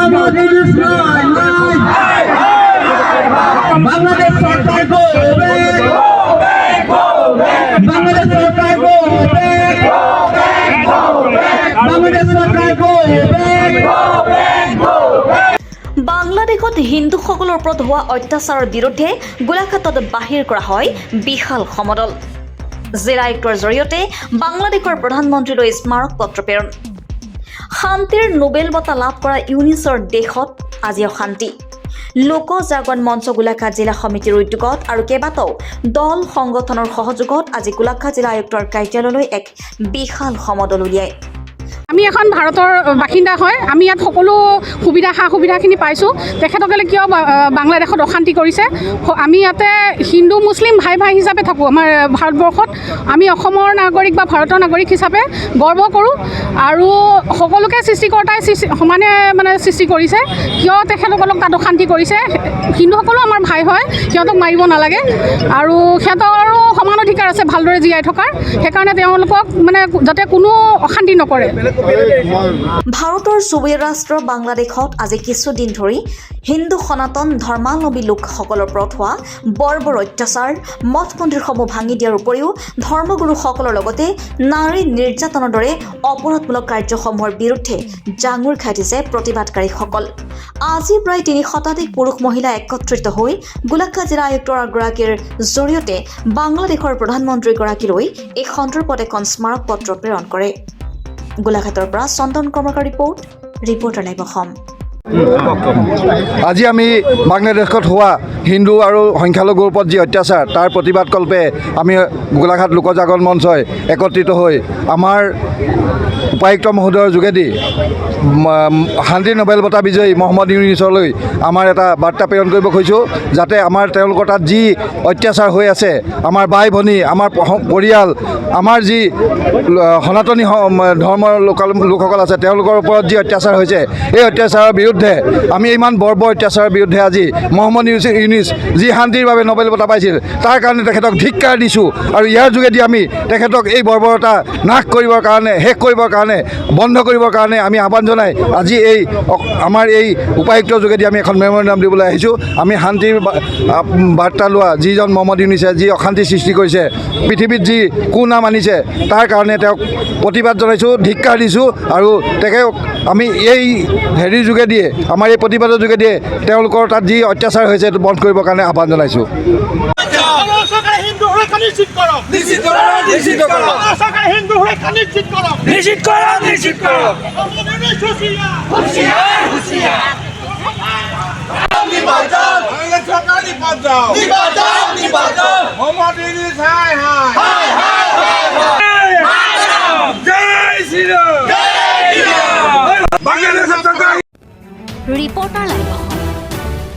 বাংলাদেশ সৰকাৰ গো বাংলাদেশ সৰকাৰ গো বাংলাদেশ সৰকাৰ গো বাংলাদেশত হিন্দুসকলৰ ওপৰত হোৱা অত্যাচাৰৰ বিৰুদ্ধে গোলাঘাটত বাহিৰ কৰা হয় বিশাল সমদল। জিলা আয়ুক্তৰ জৰিয়তে বাংলাদেশৰ প্ৰধানমন্ত্ৰীলৈ স্মাৰক পত্ৰ প্ৰেৰণ। শান্তিৰ নোবেল বঁটা লাভ কৰা ইউনিছৰ দেশত আজি অশান্তি। লোক জাগৰণ মঞ্চ গোলাঘাট জিলা সমিতিৰ উদ্যোগত আৰু কেইবাটাও দল সংগঠনৰ সহযোগত আজি গোলাঘাট জিলা আয়ুক্তৰ কাৰ্যালয়লৈ এক বিশাল সমদল উলিয়ায়। আমি এখন ভাৰতৰ বাসিন্দা হয়, আমি ইয়াত সকলো সুবিধা সা সুবিধাখিনি পাইছোঁ। তেখেতসকলে কিয় বাংলাদেশত অশান্তি কৰিছে? আমি ইয়াতে হিন্দু মুছলিম ভাই ভাই হিচাপে থাকোঁ। আমাৰ ভাৰতবৰ্ষত আমি অসমৰ নাগৰিক বা ভাৰতৰ নাগৰিক হিচাপে গৰ্ব কৰোঁ আৰু সকলোকে সৃষ্টিকৰ্তাই সমানে সৃষ্টি কৰিছে। কিয় তেখেতসকলক তাত অশান্তি কৰিছে? হিন্দুসকলো আমাৰ ভাই হয়, সিহঁতক মাৰিব নালাগে আৰু সিহঁতৰো সমান অধিকাৰ আছে ভালদৰে জীয়াই থকাৰ। সেইকাৰণে তেওঁলোকক যাতে কোনো অশান্তি নকৰে। ভাৰতৰ চুবুৰীয়া ৰাষ্ট্ৰ বাংলাদেশত আজি কিছুদিন ধৰি হিন্দু সনাতন ধৰ্মাৱলম্বী লোকসকলৰ ওপৰত হোৱা বৰ্বৰ অত্যাচাৰ, মঠ মন্দিৰসমূহ ভাঙি দিয়াৰ উপৰিও ধৰ্মগুৰুসকলৰ লগতে নাৰী নিৰ্যাতনৰ দৰে অপৰাধমূলক কাৰ্যসমূহৰ বিৰুদ্ধে জাঙুৰ খাই দিছে প্ৰতিবাদকাৰীসকল। আজি প্ৰায় ৩ শতাধিক পুৰুষ মহিলা একত্ৰিত হৈ গোলাঘাট জিলা আয়ুক্তগৰাকীৰ জৰিয়তে বাংলাদেশৰ প্ৰধানমন্ত্ৰীগৰাকীলৈ এই সন্দৰ্ভত এখন স্মাৰক পত্ৰ প্ৰেৰণ কৰে। গোলাঘাটৰ পৰা চন্দন কৰ্মকাৰ ৰিপৰ্টাৰ লাইভ অসম। আজি আমি বাংলাদেশত হোৱা হিন্দু আৰু সংখ্যালঘুৰ ওপৰত যি অত্যাচাৰ তাৰ প্ৰতিবাদকল্পে আমি গোলাঘাট লোক জাগৰণ মঞ্চই একত্ৰিত হৈ আমাৰ উপায়ুক্ত মহোদয়ৰ যোগেদি শান্তি নোবেল বঁটা বিজয়ী মহম্মদ ইউনিছলৈ আমাৰ এটা বাৰ্তা প্ৰেৰণ কৰিব খুজিছোঁ, যাতে আমাৰ তেওঁলোকৰ তাত যি অত্যাচাৰ হৈ আছে, আমাৰ বাই ভনী, আমাৰ পৰিয়াল, আমাৰ যি সনাতনী ধৰ্মৰ লোকসকল আছে তেওঁলোকৰ ওপৰত যি অত্যাচাৰ হৈছে, এই অত্যাচাৰৰ বিৰুদ্ধে আমি ইমান বৰ্বৰ অত্যাচাৰৰ বিৰুদ্ধে আজি মহম্মদ ইউনিছ যি শান্তিৰ বাবে নোবেল বঁটা পাইছিল তাৰ কাৰণে তেখেতক ধিক্কাৰ দিছোঁ আৰু ইয়াৰ যোগেদি আমি তেখেতক এই বৰ্বৰতা নাশ কৰিবৰ কাৰণে, শেষ কৰিবৰ কাৰণে, বন্ধ কৰিবৰ কাৰণে আমি আহ্বান জনাই আজি আমাৰ এই উপায়ুক্তৰ যোগেদি আমি এখন মেমৰেণ্ডাম দিবলৈ আহিছোঁ। আমি শান্তিৰ বাৰ্তা লোৱা যিজন মহম্মদ ইউনিছে যি অশান্তি সৃষ্টি কৰিছে, পৃথিৱীত যি কুনাম আনিছে, তাৰ কাৰণে তেওঁক প্ৰতিবাদ জনাইছোঁ, ধিক্কাৰ দিছোঁ আৰু তেখেতক আমি এই হেৰিৰ যোগেদিয়ে, আমাৰ এই প্ৰতিবাদৰ যোগেদিয়ে তেওঁলোকৰ তাত যি অত্যাচাৰ হৈছে সেইটো বন্ধ কৰিবৰ কাৰণে আহ্বান জনাইছোঁ। Reporter live Assam.